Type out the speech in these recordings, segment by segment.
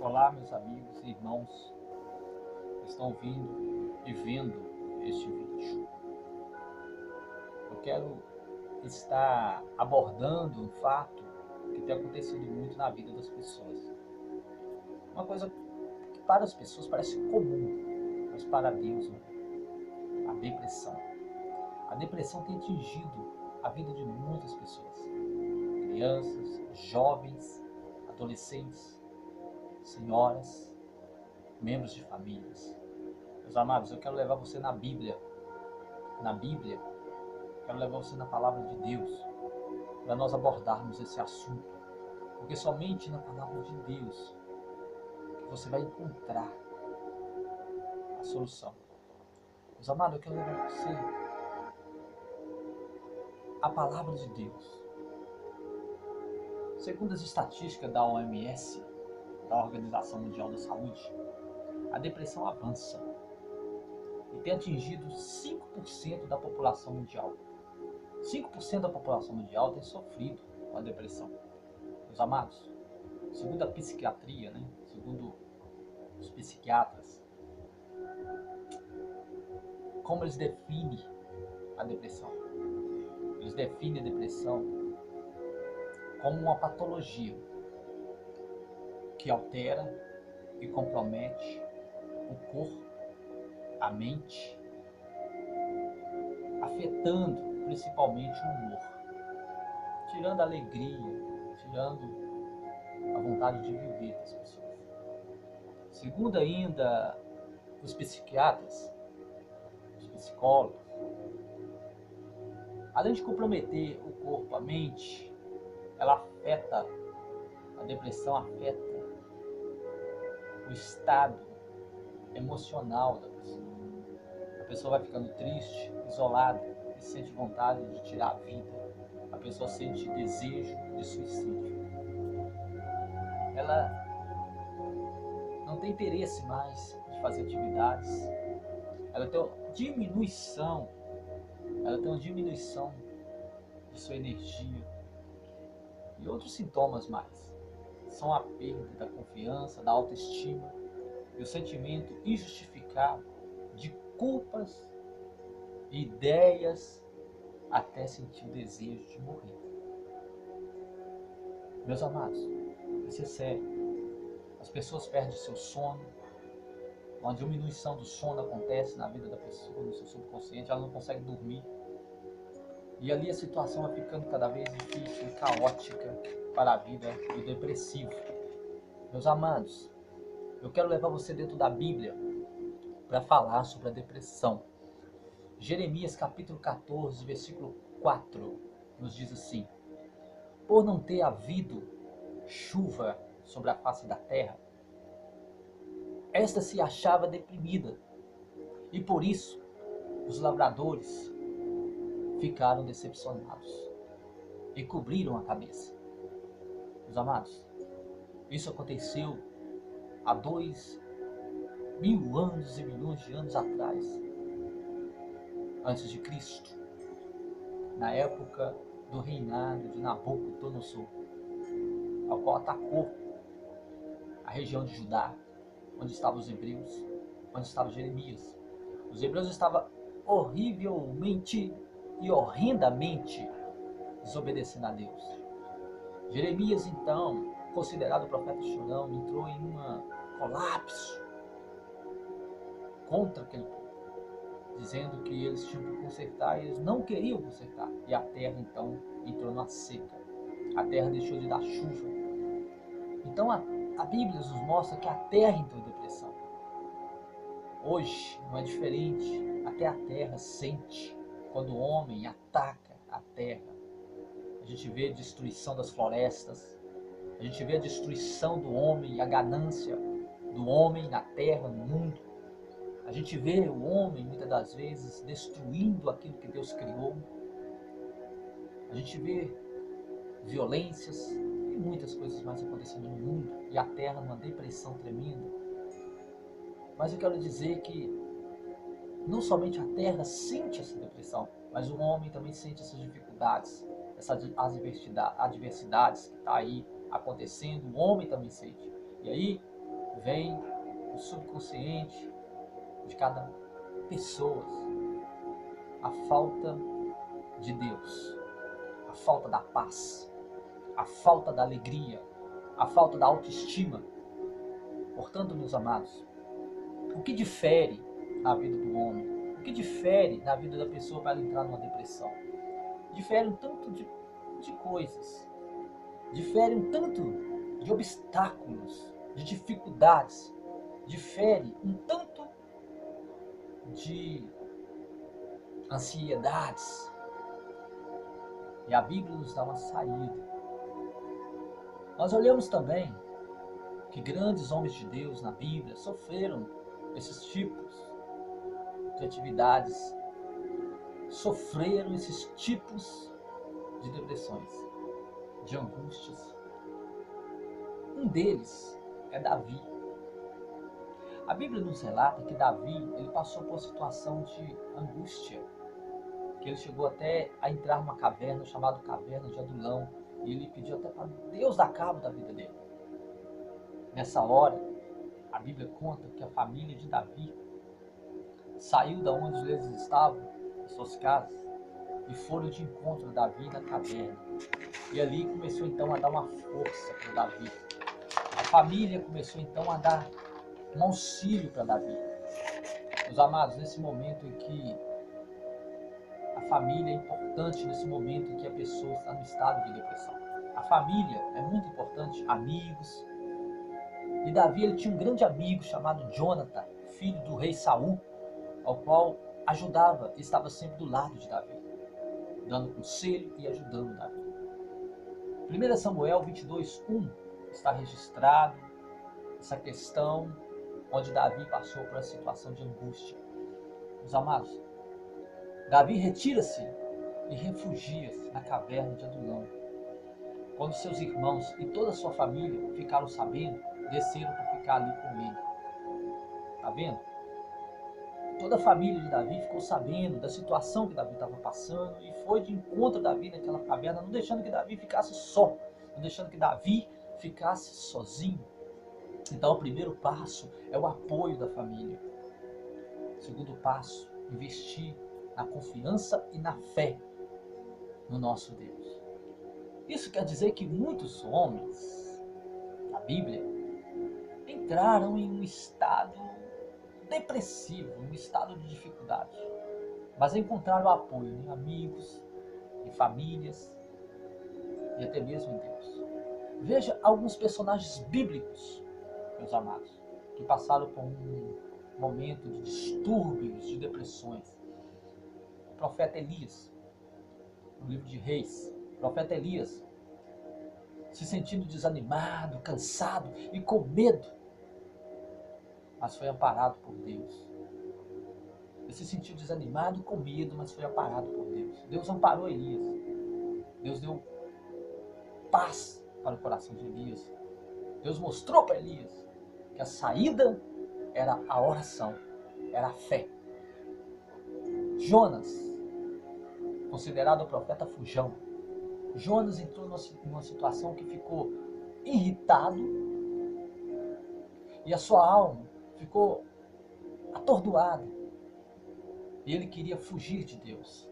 Olá, meus amigos e irmãos que estão ouvindo e vendo este vídeo. Eu quero estar abordando um fato que tem acontecido muito na vida das pessoas. Uma coisa que para as pessoas parece comum, mas para Deus não. A depressão. A depressão tem atingido a vida de muitas pessoas. Crianças, jovens, adolescentes, senhoras, membros de famílias. Meus amados, eu quero levar você na Bíblia. Na Bíblia, quero levar você na palavra de Deus, para nós abordarmos esse assunto. Porque somente na palavra de Deus que você vai encontrar a solução. Meus amados, eu quero levar você a palavra de Deus. Segundo as estatísticas da OMS, da Organização Mundial da Saúde, a depressão avança e tem atingido 5% da população mundial. 5% da população mundial tem sofrido com a depressão. Meus amados, segundo a psiquiatria, segundo os psiquiatras, como eles definem a depressão? Eles definem a depressão como uma patologia que altera e compromete o corpo, a mente, afetando principalmente o humor, tirando a alegria, tirando a vontade de viver das pessoas. Segundo ainda os psiquiatras, os psicólogos, além de comprometer o corpo, a mente, a depressão afeta o estado emocional da pessoa. A pessoa vai ficando triste, isolada e sente vontade de tirar a vida. A pessoa sente desejo de suicídio. Ela não tem interesse mais de fazer atividades. Ela tem uma diminuição de sua energia. E outros sintomas mais são a perda da confiança, da autoestima e o sentimento injustificável de culpas e ideias, até sentir o desejo de morrer. Meus amados, isso é sério. As pessoas perdem seu sono. Uma diminuição do sono acontece na vida da pessoa, no seu subconsciente, ela não consegue dormir. E ali a situação vai ficando cada vez difícil e caótica para a vida do depressivo. Meus amados, eu quero levar você dentro da Bíblia para falar sobre a depressão. Jeremias capítulo 14, versículo 4, nos diz assim: por não ter havido chuva sobre a face da terra, esta se achava deprimida, e por isso os lavradores ficaram decepcionados e cobriram a cabeça. Meus amados, isso aconteceu há 2000 anos e milhões de anos atrás, antes de Cristo, na época do reinado de Nabucodonosor, ao qual atacou a região de Judá, onde estavam os hebreus, onde estava Jeremias. Os hebreus estavam horrivelmente e horrendamente desobedecendo a Deus. Jeremias, então, considerado o profeta chorão, entrou em um colapso contra aquele povo, dizendo que eles tinham que consertar e eles não queriam consertar. E a terra, então, entrou numa seca. A terra deixou de dar chuva. Então, a Bíblia nos mostra que a terra entrou em depressão. Hoje não é diferente. Até a terra sente quando o homem ataca a terra. A gente vê a destruição das florestas, a gente vê a destruição do homem e a ganância do homem na terra, no mundo. A gente vê o homem, muitas das vezes, destruindo aquilo que Deus criou. A gente vê violências e muitas coisas mais acontecendo no mundo, e a terra numa depressão tremenda. Mas eu quero dizer que não somente a terra sente essa depressão, mas o homem também sente essas dificuldades, essas adversidades que está aí acontecendo, o homem também sente. E aí vem no subconsciente de cada pessoa a falta de Deus, a falta da paz, a falta da alegria, a falta da autoestima. Portanto, meus amados, o que difere na vida do homem? O que difere na vida da pessoa para ela entrar numa depressão? Difere um tanto de coisas, difere um tanto de obstáculos, de dificuldades, difere um tanto de ansiedades. E a Bíblia nos dá uma saída. Nós olhamos também que grandes homens de Deus na Bíblia sofreram esses tipos de atividades, sofreram esses tipos de depressões, de angústias. Um deles é Davi. A Bíblia nos relata que Davi, ele passou por uma situação de angústia, que ele chegou até a entrar numa caverna chamada Caverna de Adulão, e ele pediu até para Deus dar cabo da vida dele. Nessa hora, a Bíblia conta que a família de Davi saiu da onde eles estavam, das suas casas, e foram de encontro a Davi na caverna. E ali começou então a dar uma força para Davi. A família começou então a dar um auxílio para Davi. Meus amados, nesse momento em que a família é importante, nesse momento em que a pessoa está no estado de depressão. A família é muito importante, amigos. E Davi, ele tinha um grande amigo chamado Jonathan, filho do rei Saul, ao qual ajudava e estava sempre do lado de Davi, dando conselho e ajudando Davi. 1 Samuel 22:1 está registrado essa questão onde Davi passou por uma situação de angústia. Meus amados, Davi retira-se e refugia-se na caverna de Adulão. Quando seus irmãos e toda a sua família ficaram sabendo, desceram para ficar ali com ele. Está vendo? Toda a família de Davi ficou sabendo da situação que Davi estava passando e foi de encontro a Davi naquela caverna, não deixando que Davi ficasse só, não deixando que Davi ficasse sozinho. Então o primeiro passo é o apoio da família. O segundo passo, investir na confiança e na fé no nosso Deus. Isso quer dizer que muitos homens na Bíblia entraram em um estado depressivo, um estado de dificuldade, mas encontraram apoio em amigos, em famílias e até mesmo em Deus. Veja alguns personagens bíblicos, meus amados, que passaram por um momento de distúrbios, de depressões. O profeta Elias, no livro de Reis, o profeta Elias, se sentindo desanimado, cansado e com medo, mas foi amparado por Deus. Ele se sentiu desanimado e com medo, mas foi amparado por Deus. Deus amparou Elias. Deus deu paz para o coração de Elias. Deus mostrou para Elias que a saída era a oração, era a fé. Jonas, considerado o profeta fujão, Jonas entrou numa situação que ficou irritado e a sua alma ficou atordoada. E ele queria fugir de Deus.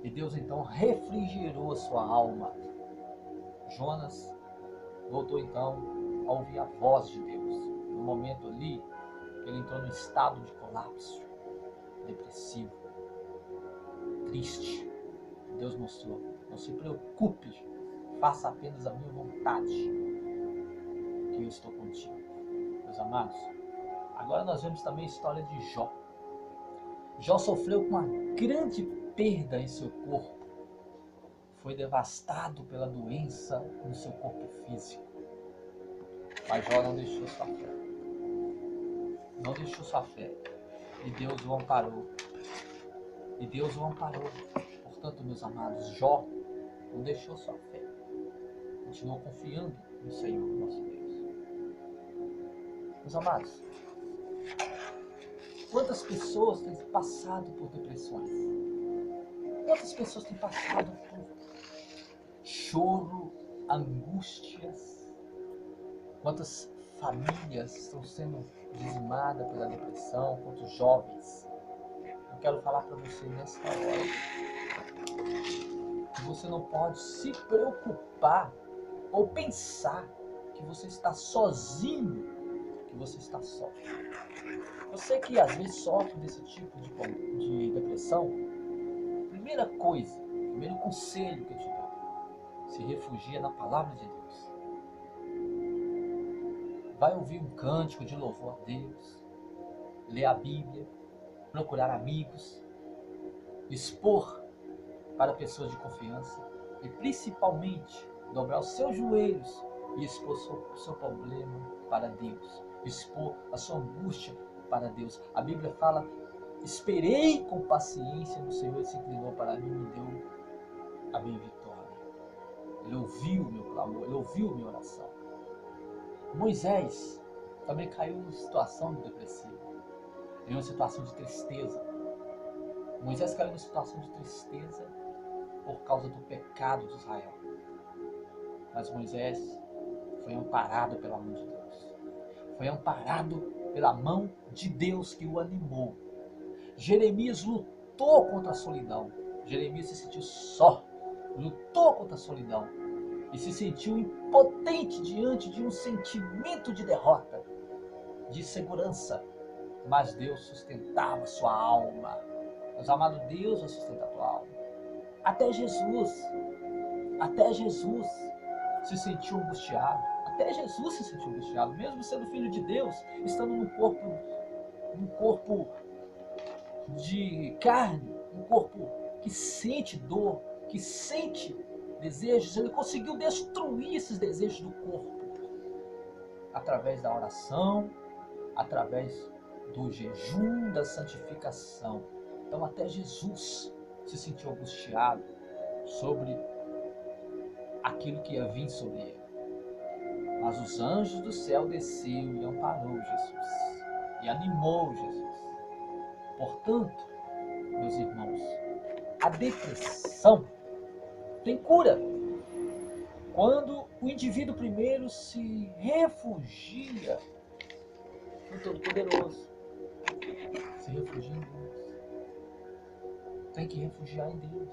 E Deus então refrigerou a sua alma. Jonas voltou então a ouvir a voz de Deus. No momento ali, ele entrou num estado de colapso, depressivo, triste. Deus mostrou: não se preocupe, faça apenas a minha vontade, que eu estou contigo. Meus amados, agora nós vemos também a história de Jó. Jó sofreu com uma grande perda em seu corpo. Foi devastado pela doença no seu corpo físico. Mas Jó não deixou sua fé. Não deixou sua fé. E Deus o amparou. E Deus o amparou. Portanto, meus amados, Jó não deixou sua fé. Continuou confiando no Senhor, nosso Deus. Meus amados, quantas pessoas têm passado por depressões? Quantas pessoas têm passado por choro, angústias? Quantas famílias estão sendo dizimadas pela depressão, quantos jovens. Eu quero falar para você nessa hora que você não pode se preocupar ou pensar que você está sozinho, que você está só. Você que às vezes sofre desse tipo de depressão, primeira coisa, primeiro conselho que eu te dou, se refugia na palavra de Deus. Vai ouvir um cântico de louvor a Deus, ler a Bíblia, procurar amigos, expor para pessoas de confiança e principalmente dobrar os seus joelhos e expor o seu problema para Deus, expor a sua angústia para Deus. A Bíblia fala: esperei com paciência no Senhor, se inclinou para mim e me deu a minha vitória. Ele ouviu o meu clamor, ele ouviu a minha oração. Moisés também caiu em uma situação depressiva, em uma situação de tristeza. Moisés caiu em uma situação de tristeza por causa do pecado de Israel. Mas Moisés foi amparado pela mão de Deus. Foi amparado pela mão de Deus que o animou. Jeremias lutou contra a solidão. Jeremias se sentiu só, lutou contra a solidão e se sentiu impotente diante de um sentimento de derrota, de insegurança. Mas Deus sustentava sua alma. Meus amados, Deus vai sustentar a tua alma. Até Jesus se sentiu angustiado. Até Jesus se sentiu angustiado, mesmo sendo filho de Deus, estando num corpo de carne, um corpo que sente dor, que sente desejos. Ele conseguiu destruir esses desejos do corpo através da oração, através do jejum, da santificação. Então até Jesus se sentiu angustiado sobre aquilo que ia vir sobre ele. Mas os anjos do céu desceu e amparou Jesus e animou Jesus. Portanto, meus irmãos, a depressão tem cura quando o indivíduo primeiro se refugia no Todo-Poderoso. Se refugia em Deus. Tem que refugiar em Deus.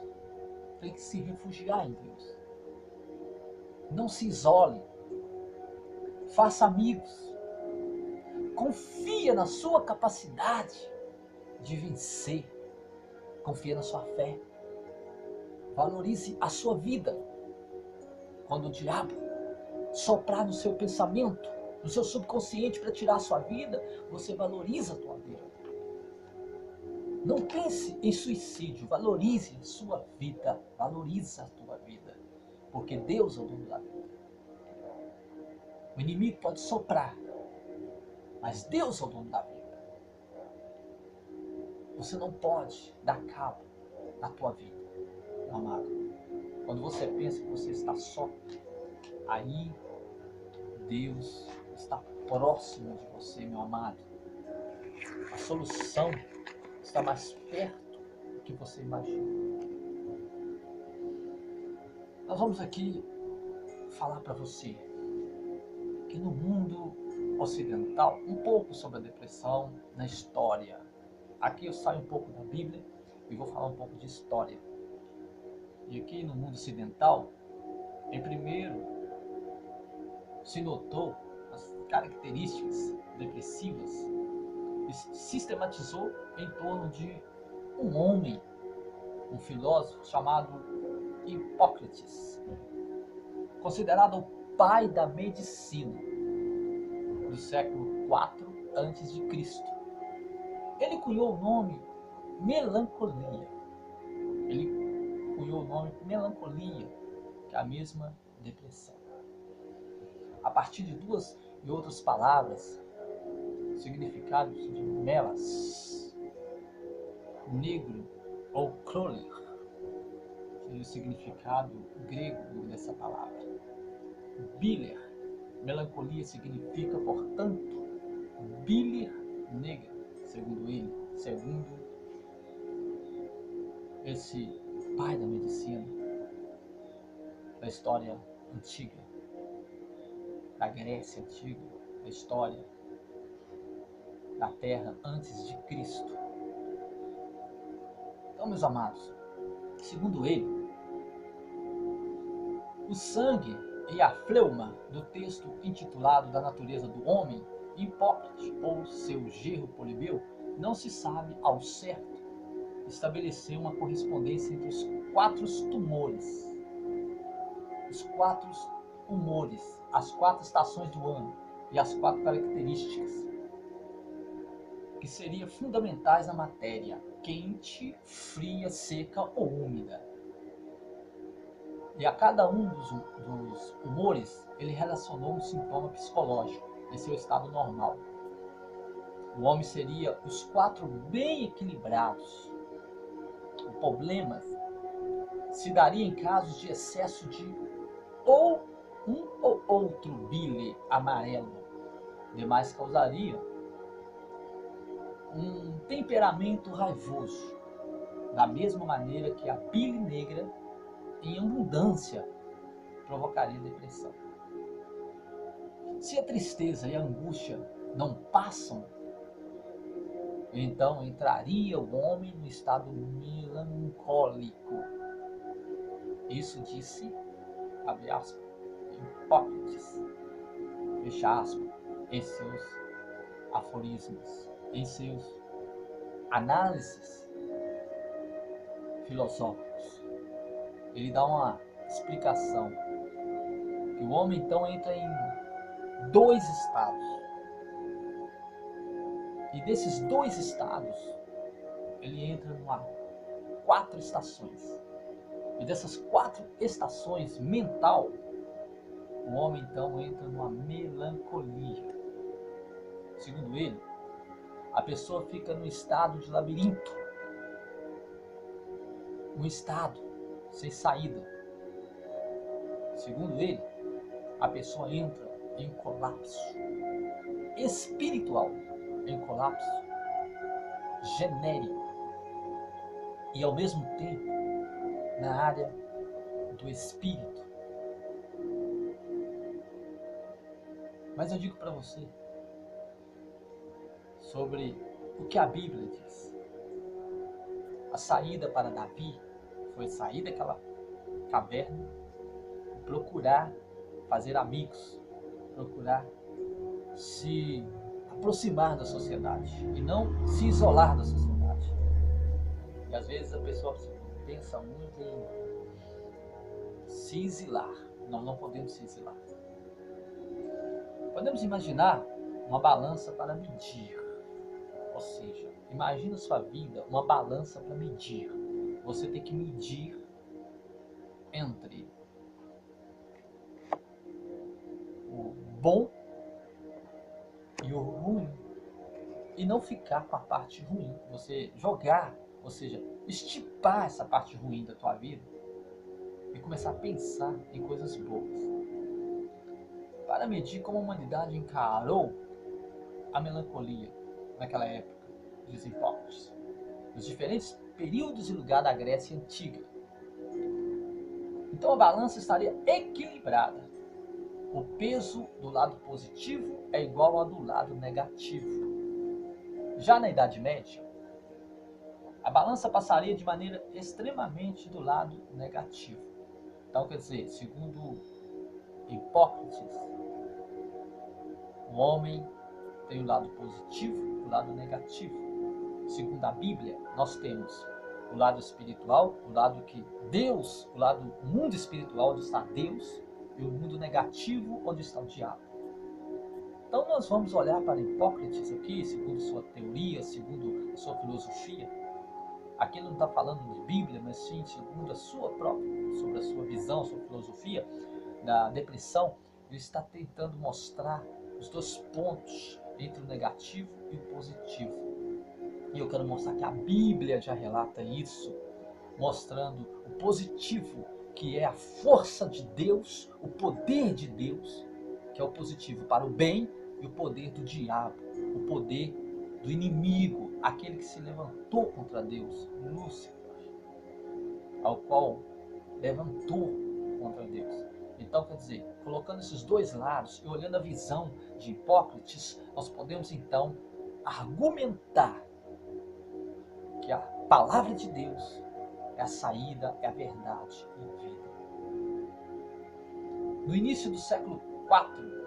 Tem que se refugiar em Deus. Não se isole. Faça amigos. Confia na sua capacidade de vencer. Confia na sua fé. Valorize a sua vida. Quando o diabo soprar no seu pensamento, no seu subconsciente para tirar a sua vida, você valoriza a tua vida. Não pense em suicídio, valorize a sua vida, valorize a tua vida, porque Deus é o dono da vida. O inimigo pode soprar, mas Deus é o dono da vida. Você não pode dar cabo na tua vida, meu amado. Quando você pensa que você está só, aí Deus está próximo de você, meu amado. A solução está mais perto do que você imagina. Nós vamos aqui falar para você que no mundo ocidental, um pouco sobre a depressão na história. Aqui eu saio um pouco da Bíblia e vou falar um pouco de história. E aqui no mundo ocidental, em primeiro, se notou as características depressivas e sistematizou em torno de um homem, um filósofo chamado Hipócrates, considerado o pai da medicina do século IV a.C. Ele cunhou o nome melancolia. Que é a mesma depressão. A partir de duas e outras palavras, significados de melas, negro ou kroler, seria o significado grego dessa palavra. Biler, melancolia significa, portanto, bilir negra, segundo ele, segundo esse pai da medicina, da história antiga, da Grécia antiga, da história da Terra antes de Cristo. Então, meus amados, segundo ele, o sangue e a fleuma do texto intitulado Da Natureza do Homem, Hipócrates ou seu genro Polibeu, não se sabe ao certo estabelecer uma correspondência entre os quatro tumores, as quatro estações do ano e as quatro características que seriam fundamentais na matéria: quente, fria, seca ou úmida. E a cada um dos humores, ele relacionou um sintoma psicológico em seu estado normal. O homem seria os quatro bem equilibrados. O problema se daria em casos de excesso de ou um ou outro bile amarelo. Demais causaria um temperamento raivoso, da mesma maneira que a bile negra em abundância provocaria depressão. Se a tristeza e a angústia não passam, então entraria o homem no estado melancólico. Isso disse, abre aspas, Hipócrates, fecha aspas, em seus aforismos, em seus análises filosóficos. Ele dá uma explicação que o homem então entra em dois estados. E desses dois estados, ele entra em quatro estações. E dessas quatro estações mental, o homem então entra numa melancolia. Segundo ele, a pessoa fica no estado de labirinto, um estado sem saída. Segundo ele, a pessoa entra em colapso espiritual, em colapso genérico e ao mesmo tempo na área do espírito. Mas eu digo para você sobre o que a Bíblia diz. A saída para Davi foi sair daquela caverna e procurar fazer amigos, procurar se aproximar da sociedade e não se isolar da sociedade. E às vezes a pessoa pensa muito em se exilar. Nós não podemos se exilar. Podemos imaginar uma balança para medir. Ou seja, imagina sua vida uma balança para medir. Você tem que medir entre o bom e o ruim. E não ficar com a parte ruim. Você jogar, ou seja, estipar essa parte ruim da tua vida e começar a pensar em coisas boas. Para medir como a humanidade encarou a melancolia naquela época, diz Hipócrates, nos diferentes períodos e lugares da Grécia Antiga. Então a balança estaria equilibrada. O peso do lado positivo é igual ao do lado negativo. Já na Idade Média, a balança passaria de maneira extremamente do lado negativo. Então, quer dizer, segundo Hipócrates, o homem tem o lado positivo e o lado negativo. Segundo a Bíblia, nós temos o lado espiritual, o lado que Deus, o mundo espiritual onde está Deus, e o mundo negativo onde está o diabo. Então nós vamos olhar para Hipócrates aqui, segundo sua teoria, segundo a sua filosofia. Aqui ele não está falando de Bíblia, mas sim segundo a sua própria, sobre a sua visão, a sua filosofia da depressão. Ele está tentando mostrar os dois pontos entre o negativo e o positivo. E eu quero mostrar que a Bíblia já relata isso, mostrando o positivo, que é a força de Deus, o poder de Deus, que é o positivo para o bem, e o poder do diabo, o poder do inimigo, aquele que se levantou contra Deus, Lúcifer, ao qual levantou contra Deus. Então, quer dizer, colocando esses dois lados e olhando a visão de Hipócrates, nós podemos então argumentar que a palavra de Deus é a saída, é a verdade e a vida. No início do século IV,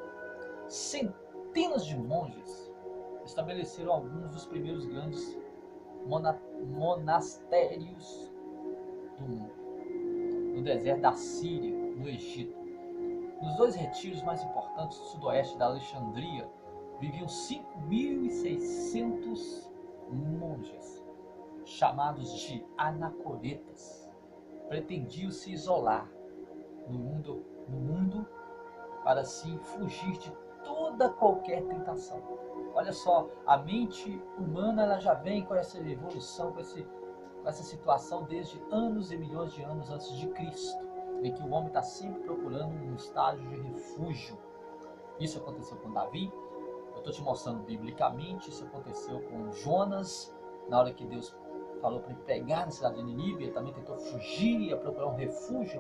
centenas de monges estabeleceram alguns dos primeiros grandes monastérios do mundo, no deserto da Síria, no Egito. Nos dois retiros mais importantes do sudoeste da Alexandria, viviam 5.600 monges, chamados de anacoretas. Pretendiam se isolar no mundo para assim fugir de toda qualquer tentação. Olha só, a mente humana ela já vem com essa evolução, com essa situação desde anos e milhões de anos antes de Cristo, em que o homem está sempre procurando um estágio de refúgio. Isso aconteceu com Davi, eu estou te mostrando biblicamente, isso aconteceu com Jonas, na hora que Deus falou para ele pregar na cidade de Nínive, ele também tentou fugir, ia procurar um refúgio